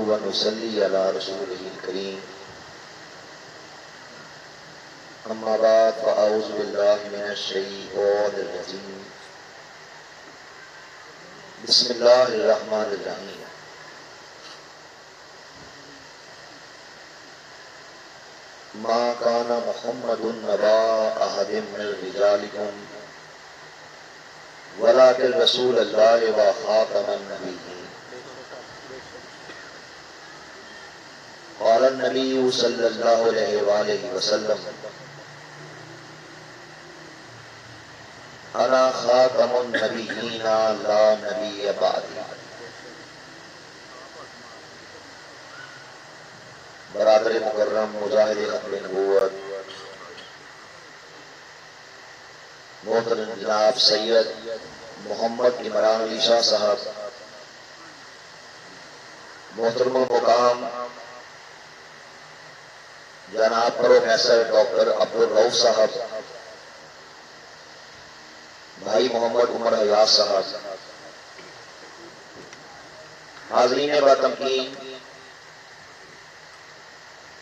व नुसल्ली अला रसूलिहिल करीम। अम्मा बाद फ़अऊज़ु बिल्लाहि मिनश शैतानिर रजीम। बिस्मिल्लाहिर रहमानिर रहीम। मा काना मुहम्मदुन नबा अहदिम मिन रिजालिकुम वलाकिन रसूलल्लाहि व खातमन नबिय्यीन। क़ाल नबी सल्लल्लाहु अलैहि वसल्लम अना खातमुन नबिय्यीन ला नबिय्य बअदी। बरादर मुकर्रम मुजाहिद खत्म नबूवत मोहतरम जनाब सैयद मोहम्मद इमरान अली शाह साहब, मोहतरम मुकाम जनाब प्रोफेसर डॉक्टर अब्दुल रऊफ साहब, भाई मोहम्मद उमर हयात साहब, हाज़रीन बातमकीन,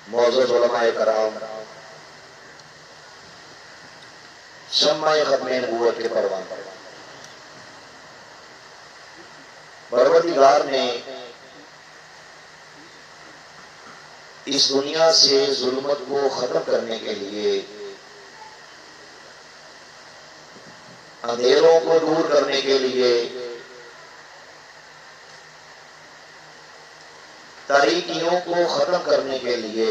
मोअज़्ज़ज़ उलमाए कराम, शम्माए ख़त्मे नबूवत के परवान, परवरदिगार ने इस दुनिया से जुल्मत को खत्म करने के लिए, अंधेरों को दूर करने के लिए, तारीकियों को खत्म करने के लिए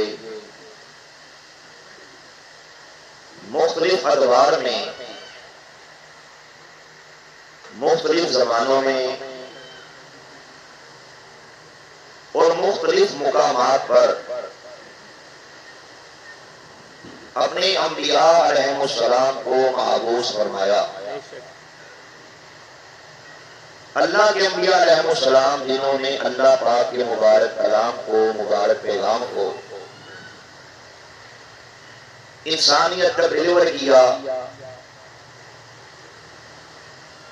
मुख्तलिफ अदवार में, मुख्तलिफ ज़मानों में और मुख्तलिफ मुकामात पर अपने अंबिया अलैहिमुस्सलाम को महबूस फरमाया। अल्लाह के अंबिया अलैहिमुस्सलाम जिन्होंने अल्लाह पाक के मुबारक कलाम को, मुबारक पैगाम को इंसानियत तक डिलीवर किया।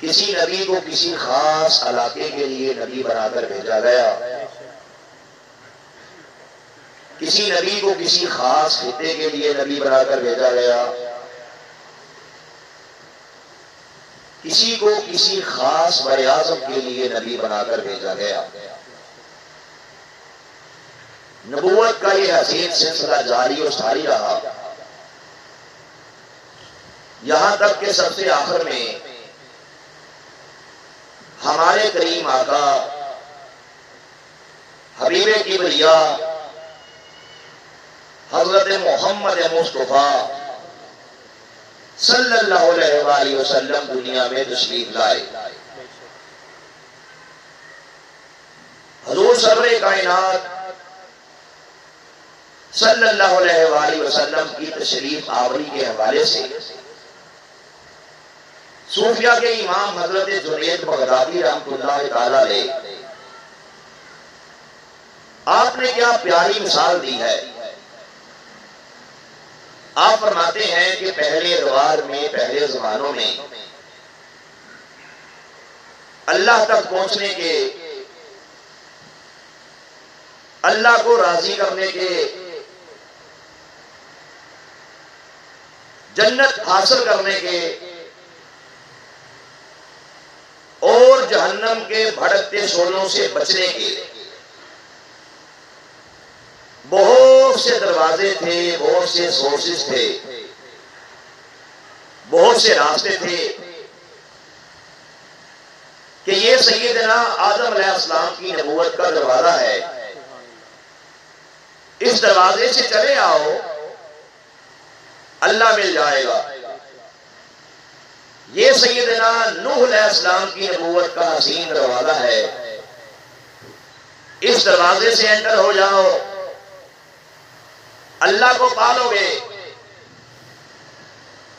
किसी नबी को किसी खास इलाके के लिए नबी बनाकर भेजा गया, किसी नबी को किसी खास खित्ते के लिए नबी बनाकर भेजा गया, किसी को किसी खास वज़ीर-ए-आज़म के लिए नबी बनाकर भेजा गया। नबूवत का ये हसीन सिलसिला जारी और सारी रहा, यहां तक कि सबसे आखिर में हमारे करीम आका हबीबे किबरिया हज़रत मोहम्मद मुस्तफ़ा सल्लल्लाहु अलैहि वसल्लम दुनिया में तशरीफ लाए। हुज़ूर सरवरे कायनात सल्लल्लाहु अलैहि वसल्लम की तशरीफ आवरी के हवाले से सूफिया के इमाम हजरत जुनैद बगदादी रहमतुल्लाह ताला अलैह आपने क्या प्यारी मिसाल दी है। आप फरमाते हैं कि पहले दौर में, पहले जमानों में अल्लाह तक पहुंचने के, अल्लाह को राजी करने के, जन्नत हासिल करने के और जहन्नम के भड़कते शोलों से बचने के बहुत से दरवाजे थे, बहुत से सोर्सेस थे, बहुत से रास्ते थे कि ये सैयदना आदम अलैहिस्सलाम की नबूवत का दरवाजा है, इस दरवाजे से चले आओ, अल्लाह मिल जाएगा। ये सैयदना नूह अलैहिस्सलाम की नबूवत का हसीन दरवाजा है, इस दरवाजे से एंटर हो जाओ, अल्लाह को पालोगे।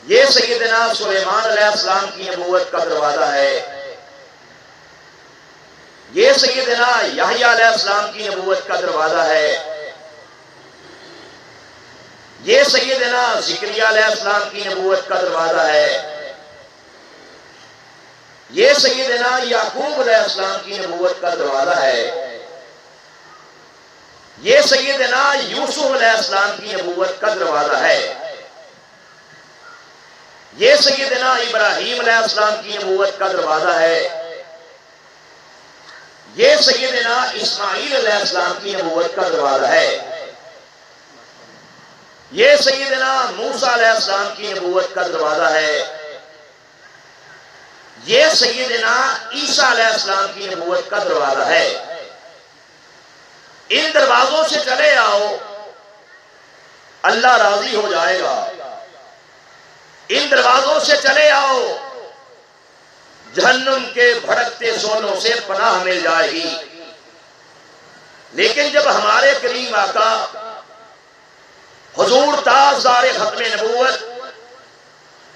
ये सैयदना सुलेमान अलैहिस्सलाम की नबूवत का दरवाजा है, ये सैयदना यहया अलैहिस्सलाम की नबूवत का दरवाजा है, ये सैयदना ज़िक्रिया अलैहिस्सलाम की नबूवत का दरवाजा है, ये सैयदना याकूब अलैहिस्सलाम की नबूवत का दरवाजा है, ये सैयदना यूसुफ अलैहिस्सलाम की नबूवत का दरवाजा है। ये सैयदना इब्राहीम अलैहिस्सलाम की नबूवत का दरवाजा है। ये सैयदना इस्माईल अलैहिस्सलाम की नबूवत का दरवाजा है। ये सैयदना मूसा अलैहिस्सलाम की नबूवत का दरवाजा है। ये सैयदना ईसा अलैहिस्सलाम की नबूवत का दरवाजा है। इन दरवाजों से चले आओ, अल्लाह राजी हो जाएगा। इन दरवाजों से चले आओ, जहन्नुम के भड़कते शोलों से पनाह मिल जाएगी। लेकिन जब हमारे करीम आका हुजूर ताजदार खत्मे नबूवत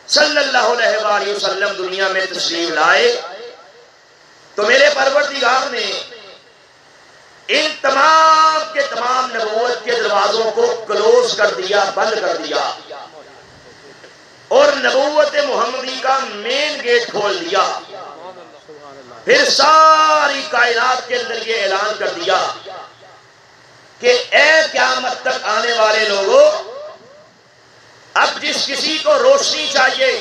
सल्लल्लाहु अलैहि वसल्लम दुनिया में तशरीफ लाए, तो मेरे परवरदिगार ने इन तमाम के तमाम नबूवत के दरवाजों को क्लोज कर दिया, बंद कर दिया, और नबूवत मुहम्मदी का मेन गेट खोल दिया। फिर सारी कायनात के अंदर ये ऐलान कर दिया कि ए क़यामत तक आने वाले लोगों, अब जिस किसी को रोशनी चाहिए,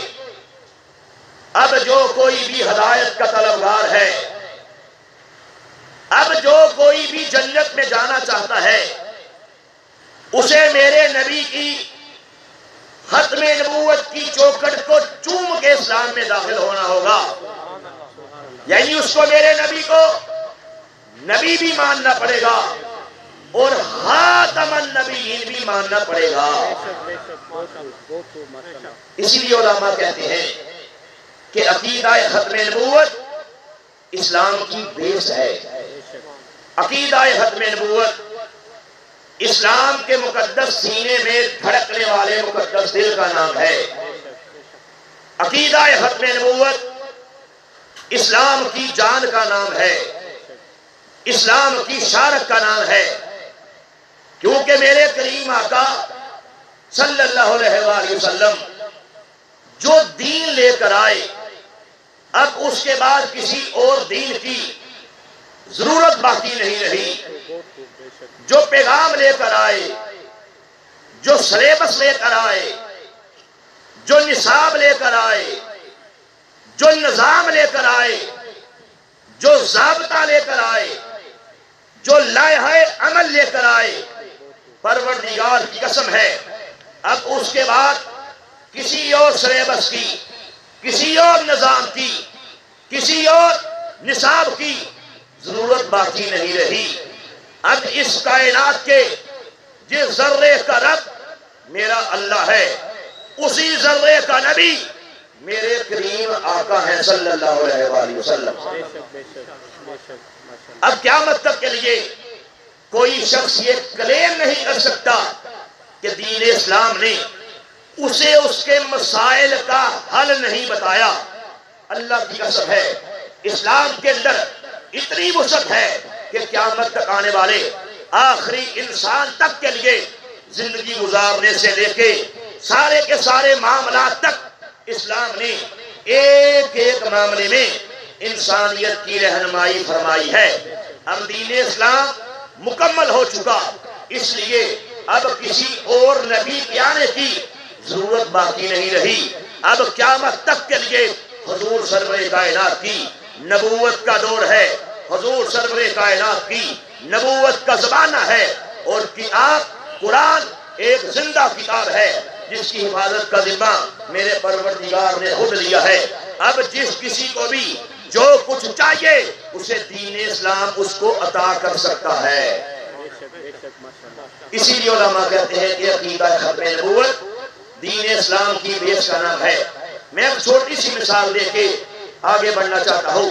अब जो कोई भी हिदायत का तलबगार है, अब जो कोई भी जन्नत में जाना चाहता है, उसे मेरे नबी की खत्मे नबूवत की चौखट को चूम के इस्लाम में दाखिल होना होगा। यानी उसको मेरे नबी को नबी भी मानना पड़ेगा और खातमन नबीयीन भी मानना पड़ेगा। इसीलिए उलमा कहते हैं कि अकीदा खत्मे नबूवत इस्लाम की बेस है। अकीदा खत्मे नबूवत इस्लाम के मुकद्दस सीने में धड़कने वाले मुकद्दस दिल का नाम है। अकीदा खत्मे नबूवत इस्लाम की जान का नाम है, इस्लाम की शारक का नाम है। क्योंकि मेरे करीम आका सल्लल्लाहु अलैहि वसल्लम जो दीन लेकर आए, अब उसके बाद किसी और दीन की जरूरत बाकी नहीं रही। जो पैगाम लेकर आए, जो सिलेबस लेकर आए, जो निसाब लेकर आए, जो निजाम लेकर आए, जो ज़ाब्ता लेकर आए, जो लायहे अमल लेकर आए, परवरदिगार की कसम है, अब उसके बाद किसी और सिलेबस की, किसी और निजाम की, किसी और निसाब की जरूरत बाकी नहीं रही। अब इस कायनात के जिस जर्रे का रब मेरा अल्लाह है, उसी जर्रे का नबी मेरे करीम आका है सल्लल्लाहु अलैहि वसल्लम। अब क़यामत तक के लिए कोई शख्स ये क्लेम नहीं कर सकता कि दीन इस्लाम ने उसे उसके मसाइल का हल नहीं बताया। अल्लाह की कसम है, इस्लाम के अंदर इतनी वसअत है कि क़यामत तक आने वाले आखिरी इंसान तक के लिए जिंदगी गुजारने से लेके सारे के सारे मामला तक इस्लाम ने एक एक मामले में इंसानियत की रहनुमाई फरमाई है। अब दीन इस्लाम मुकम्मल हो चुका, इसलिए अब किसी और नबी के आने की जरूरत बाकी नहीं रही। अब क़यामत तक के लिए हुजूर सरवरे कायनात की नबूवत का दौर है, हुजूर सरवरे कायनात की नबूवत का ज़माना है। और कि आप कुरान एक जिंदा किताब है जिसकी हिफाजत का जिम्मा मेरे परवरदिगार ने खुद लिया है। अब जिस किसी को भी जो कुछ चाहिए उसे दीन इस्लाम उसको अता कर सकता है। इसीलिए उलमा कहते हैं कि अकीदा खत्मे नबूवत दीन इस्लाम की बेस का नाम है। मैं एक छोटी सी मिसाल देके आगे बढ़ना चाहता हूँ।